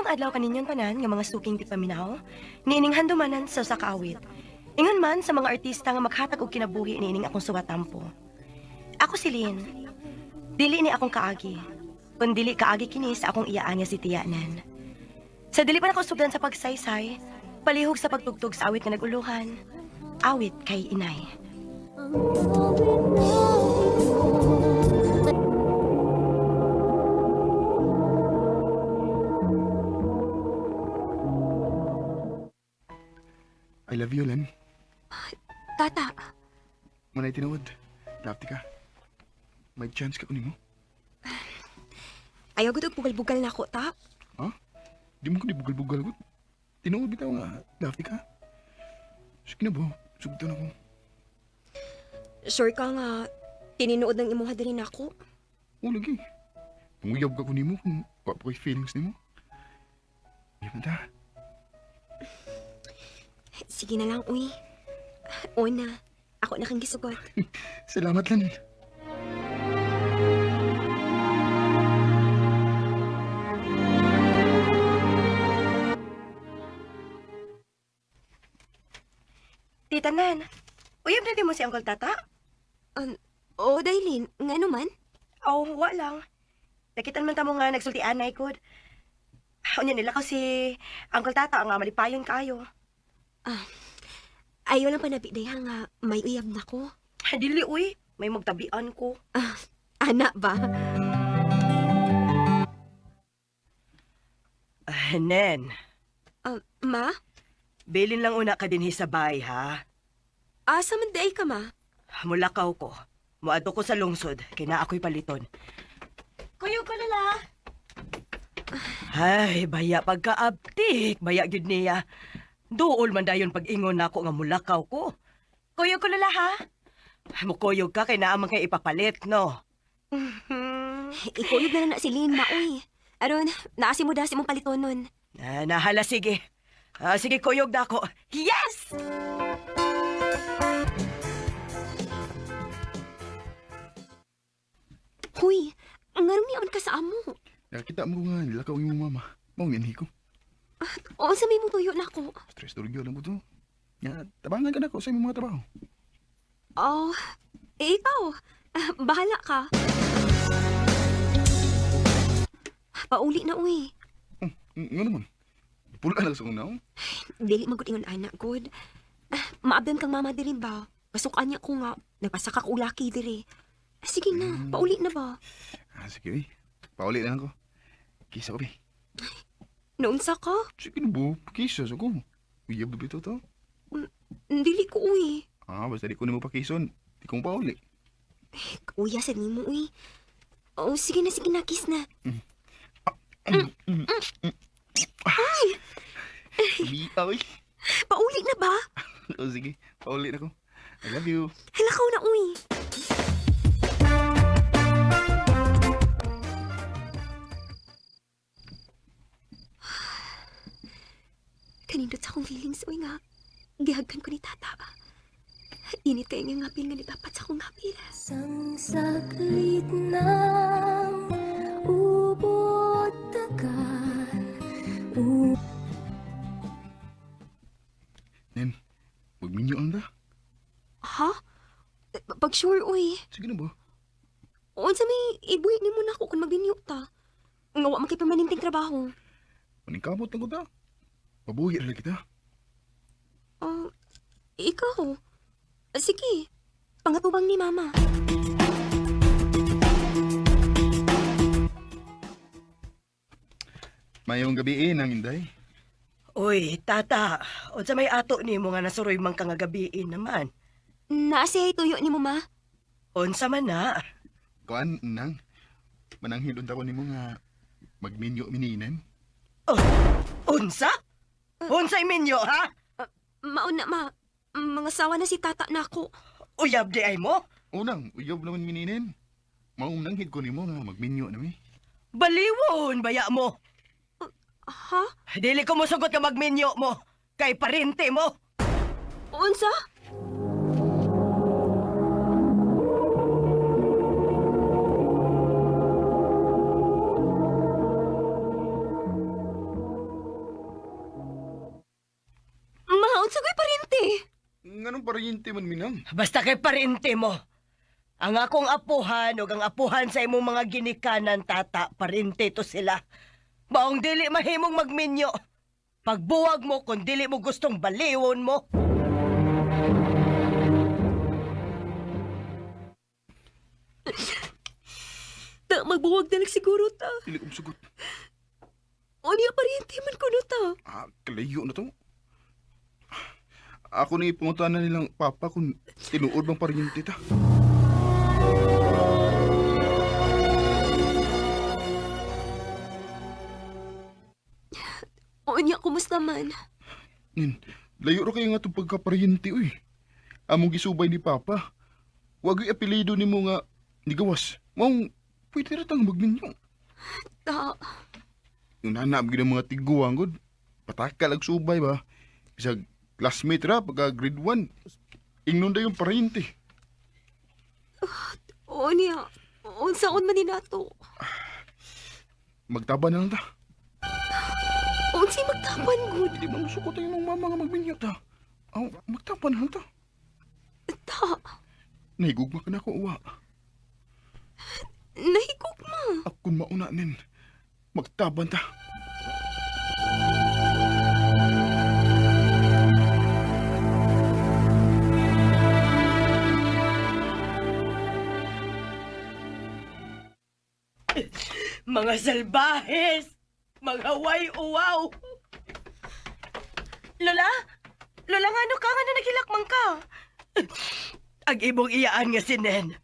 Maayong adlaw kaninyon tanan nga mga suking tipaminaw, niining handumanan sa usa ka awit. Ingon man sa mga artista nga maghatag og kinabuhi niining akong suwatampo. Ako si Lynn. Dili ni akong kaagi. Kun dili kaagi kini sa akong iyaan nga si Tiyanan. Sa dili pa nako sugdan sa pagsaysay, palihog sa pagtugtog sa awit nga naguluhan. Awit kay inay. I love you, Len. Tata, Manay tinawad. Dapti ka. May chance ka kunin mo. ayaw ko bugal-bugal na ako, ta. Ha? Di mo ko di bugal-bugal ko. Tinawad bitaw nga. Dapti ka. Sige na ba? Sugdan ako. Sure ka nga, tininood ng imong hadarin ako. O, lagi. Panguyab ka kunin mo kung papakoy feelings ni mo. Ayaw na ta. Sige na lang, uy. Una, ako na kang gisugot. Salamat, Len. Tita Nan, uyab na di mo si Uncle Tata? Oo, Dailin, nga naman. Oh, wa lang. Nakitan man ta mo nga nagsultian na ikod. Unya nila kasi Uncle Tata nga malipayon kaayo. Ayaw lang panabidaya nga may uyab na ko. Dili uy, may magtabian ko. Anak ba? Nen, Ma? bilin lang una ka dinhi sa bahay ha. Asa man day ka, ma? Mulakaw ko. Muadto ko sa lungsod, kay naa ako'y paliton. Kuyo ko lala. Ay, baya pagkaabtik, baya gyud niya. Duol man dayon pag-ingon nako nga mulakaw ko. Kuyo ko lala ha. Mukuyog ka kay naa man kay ipapalit, no? Ikuyog na lang na si Lin, ma, uy. Aron, naasi mo dasi mong palitonon. Nahala, sige. Sige, kuyog na ako. Yes! Huy, ngarong niyaon ka sa amo. Nakita mo nga nilakaw yung mama. Maong ninhi ko. Oo, sa may mong tuyo na ako. Stress tulog lang mo to. Nga, tabangan ka na ko sa imong mga trabaho. Oh, ikaw. Bahala ka. Pauli na, uy. Nga naman. Pula lang sa unaw. Dili magod ingon anak, good. Maabdan kang mama diri ba? Pasukan niya ko nga. Nagpasakak ulaki diri. Sige na, pauli na ba? Sige, pauli na ako. Kisa ko, be. Naunsa ka? Sige na bo, kisa sa ko. Uyab na bito to. Dili ko, uy. Basta di ko na mo pakison. Di kong pauli. Uya sa nimo, uy. Oh, sige na, kiss na. Bitaw, eh. Pauli na ba? Sige, pauli na ko. I love you. Halakaw na, uy. Kanindot sa akong feelings, uy nga. Gihagkan ko ni tata. Init kayo nga ngapil nga nitapat sa akong ngapil. Sang saglit ng ubod tagan. Nen, magminyo ang da. Ha? Pag sure, uy. Sige na ba? Unsa may ibuhi ni mo na ako kung magbinyo ta. Nga wa man kay permanenteng trabaho. Maningkamot na ko ta. Pabuhi rin kita. Ikaw. Sige. Pangatubang ni mama. Mayong gabi nang inday. Uy, tata, o sa may ato ni mo nga nasuroy man ka nga gabiin naman. Naasay tuyo ni mo, ma. Unsa man na? Kuan, nang. Mananghilon ta ko ni mo nga magminyo mininan. Unsa? Unsay minyo, ha? Mauna, ma. Mga sawa na si tata na ako. Uyab di ay mo? Unang, uyob naman mininin. Maunanghid ko ni mo nga magminyo na mi. Baliwon, baya mo. Ha? Dili ko musugot ka magminyo mo. Kay parente mo. Unsa? Unsa ko'y parente? Nganong paryente man, Minang? Basta kay parente mo. Ang akong apuhan o ang apuhan sa imong mga ginikanan, tata, parente to sila. Baong dili mahimong magminyo. Pagbuwag mo kung dili mo gustong baliwon mo. Ta, magbuwag na lang siguro ta. Dili ko sugot. O niya parente man ko no ta. Kalayo na to. Ako ni pumunta na nilang papa kung tinuod bang paryente ta. O niya, kumusta man? Nin, layo ra kayo nga itong pagkaparyente, uy. Among gisubay ni papa. Wag yung apelido ni mo nga ni Gawas. Maong, pwede na tang magminyo. Ta, Yung nanam gina mga tiguang god. Patakal ag subay ba. Bisag classmate ra pagka grade 1. Ingnon da yung paryente. o niya, unsaon man ni nato? Magtaba na lang ta. Unsi magtapan gud. Di man musuko tayo ng mama nga magminyo ta. Aw, magtaba na lang ta. Ta, Nahigugma ka na ako, uwa. nahigog ma. Akon mauna nin. Magtaban ta. Mga salbahes! Mga way-uwaw! Lola? Lola, nga ano ka nga na nagilakmang ka? Ang imong iyaan nga si Nen.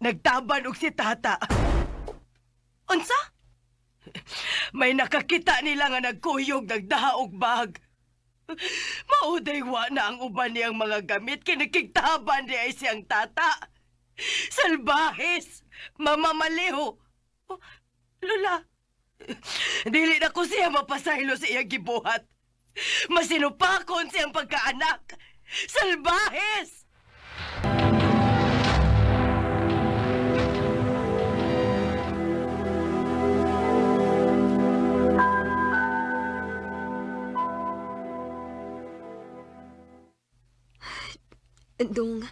Nagtaban og si Tata. Unsa? May nakakita nila nga nagkuyog, nagdaha og bag. Mauday wa na ang uban niyang mga gamit, kinikigtaban niya ay siyang Tata. Salbahes! Mamamaliho! Oh, Lola, dili na ko siya mapasaylo sa iyang gibuhat. Masinupakon siyang pagkaanak. Salbahes! Andong,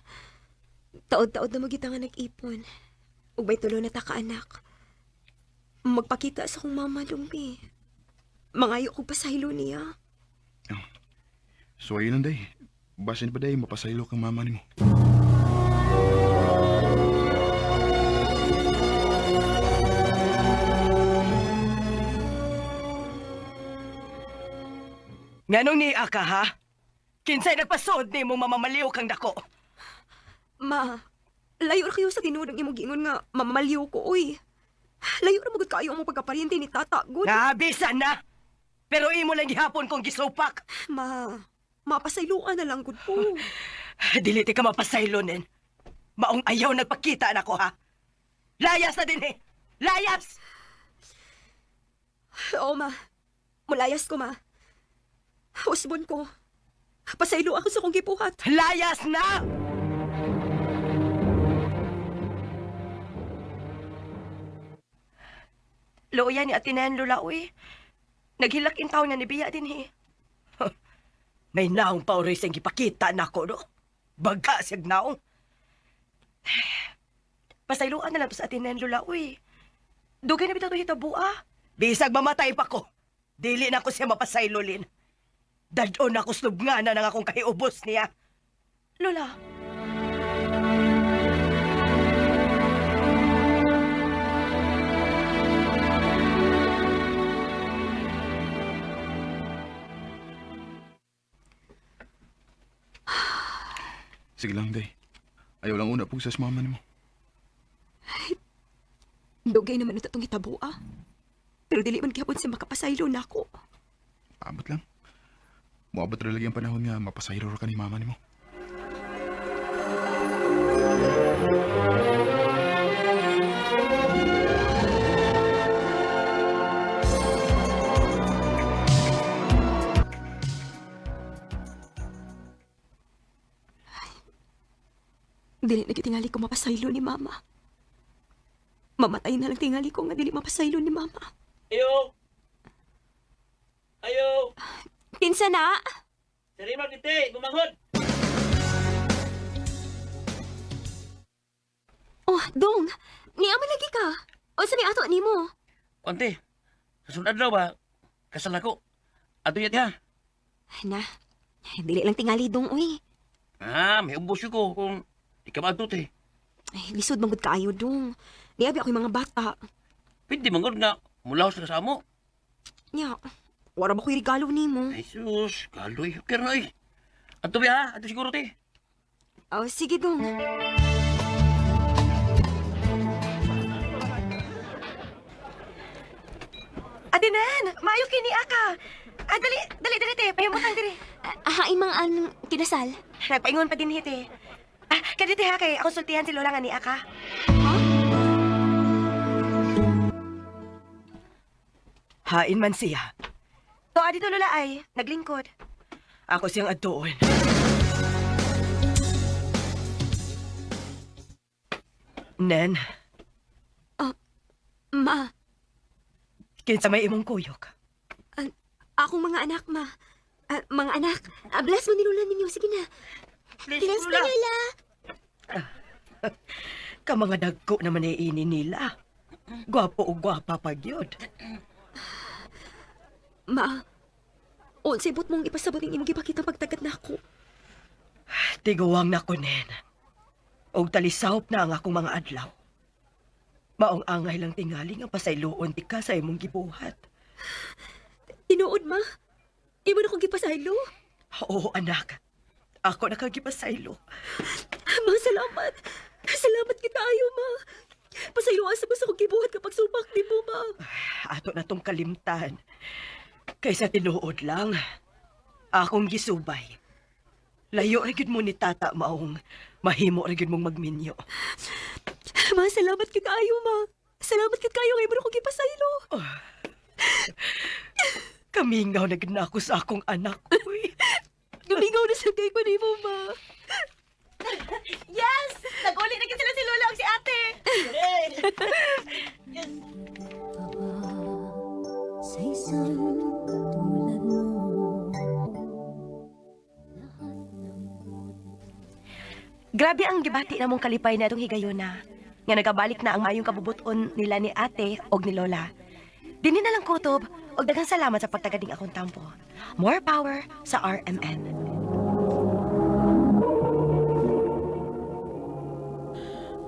taod-taod na magita nga nag-ipon. Ug may tulo na ta ka anak. Magpakita sa kong mama lumbi. Mangayo ko pasaylo niya. So ayun lang day. Basin pa day mapasaylo kang mama ni mo. Nganong ni ka, ha? Kinsay nagpasod ni mo mamamaliw kang dako. Ma, layo ra kayo sa tinudang imong giingon nga mamaliw ko, uy. Layo ra magud kayo ang pagkaparyente ni Tata, good. Nabisan na! Pero imo lang gihapon kong gisupak. Ma, mapasayloan na lang gud po. Dili ti ka mapasaylo, Nen. Maong ayaw nagpakita na ko, ha? Layas na din, eh! Layas! Oo, ma. Mulayas ko, ma. Usbon ko. Pasaylo ako sa kong gipuhat. Layas na! Loya ni Atinan Lula, uy. Naghilak in taon nga ni Biya din, eh. May naong pa oris ang gipakita na ko, no? Baga siyag naong. Pasayloan na lang to sa Atinan Lula, uy. Dugay na bitaw to hitabua. Bisag mamatay pa ko. Dili na ko siya mapasaylolin. Dadon ako slubngana ng akong kahiubos niya. Lola. Sige lang day. Ayaw lang una pug sa mama ni mo. Dugay naman ito itong hitabua. Pero dili man gihapon siya makapasaylo na ako. Abot lang. Moabot ra lagi ang panahon nga mapasayro ra ka ni mama ni mo. Dili na tingali ko mapasaylo ni Mama. Mamatay na lang tingali ko nga dili mapasaylo ni Mama. Ayo! Ayo! Kinsa na? Dali mo, Tite! Bumanghod! Oh, Dong. Niyaman lagi ka. O sa may ato ni mo. Ante, sa sunod daw ba? Kasal ako. Ato yat ha. Na, dili lang tingali, Dong, uy. May ubos yun ko kung di ka maadto, te. Ay, lisod manggod kaayo, Dong. Niyabi ako yung mga bata. Pwede manggod nga mula sa kasamo. Nya, wala ba ko'y regalo ni mo? Ay, sus, kaloy. Okay na eh. Ato ba ha? Ato siguro, te. Oh, sige, Dong. Adinan, maayo kini aka. Dali, te, pahimutang diri. Hain mga anong kinasal. Nagpaingon pa din hiti. Kadite ha kay ako sultihan si Lola nga ni aka. Hain man siya. To dito Lola ay naglingkod. Ako siyang adtuon. Nen, Ma, kinsa may imong kuyok. akong mga anak, Ma. Mga anak, bless mo nilulan ninyo. Sige na. Bless mo nila. Ka mga dagko naman ay ini nila. Gwapo o gwapa pa gyud. Ma, sibot mong ipasabot ng imong gipakita pagtagat na ako. Tiguwang na ko, Nen. Og talisawp na ang akong mga adlaw. Maong angay lang tingali nga pasayloon ti ka sa imong gibuhat. Tinuod, Ma. Imo na kong gipasaylo. Oo, anak. Ako nakagipasaylo. Ma, salamat. Salamat kita ayo, Ma. Pasayloan sa gusto kong gibuhat kapag sumak ni mo, Ma. Ato na tong kalimtan. Kaysa tinuod lang. Akong gisubay. Layo na gyud mo ni tata maong mahimo na gyud mong magminyo. Ma, salamat kita ayo, Ma. Salamat kita kayo nga imo na kong gipasaylo. Kamingaw na gyud na ako sa akong anak. Uy. Gumingaw na sa kay ko ni mo, Ma. Yes! Nag-uli na gyud sila si Lola ug si ate. Sa isang katulad mo. Grabe ang gibati namong kalipay na itong higayuna. Nga nagabalik na ang mayong kabubuton nila ni ate og ni Lola. Dini na lang kutob og daghang salamat sa pagtagading akong tampo. More power sa RMN.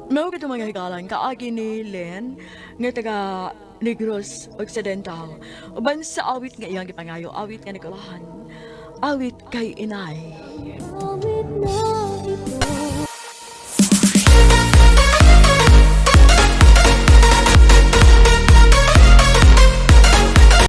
Mao kita mga higalan kaagi ni Len nga taga Negros Occidental. Uban sa awit nga iyang gipangayo, awit nga nagalahan. Awit kay inay. Awit na ito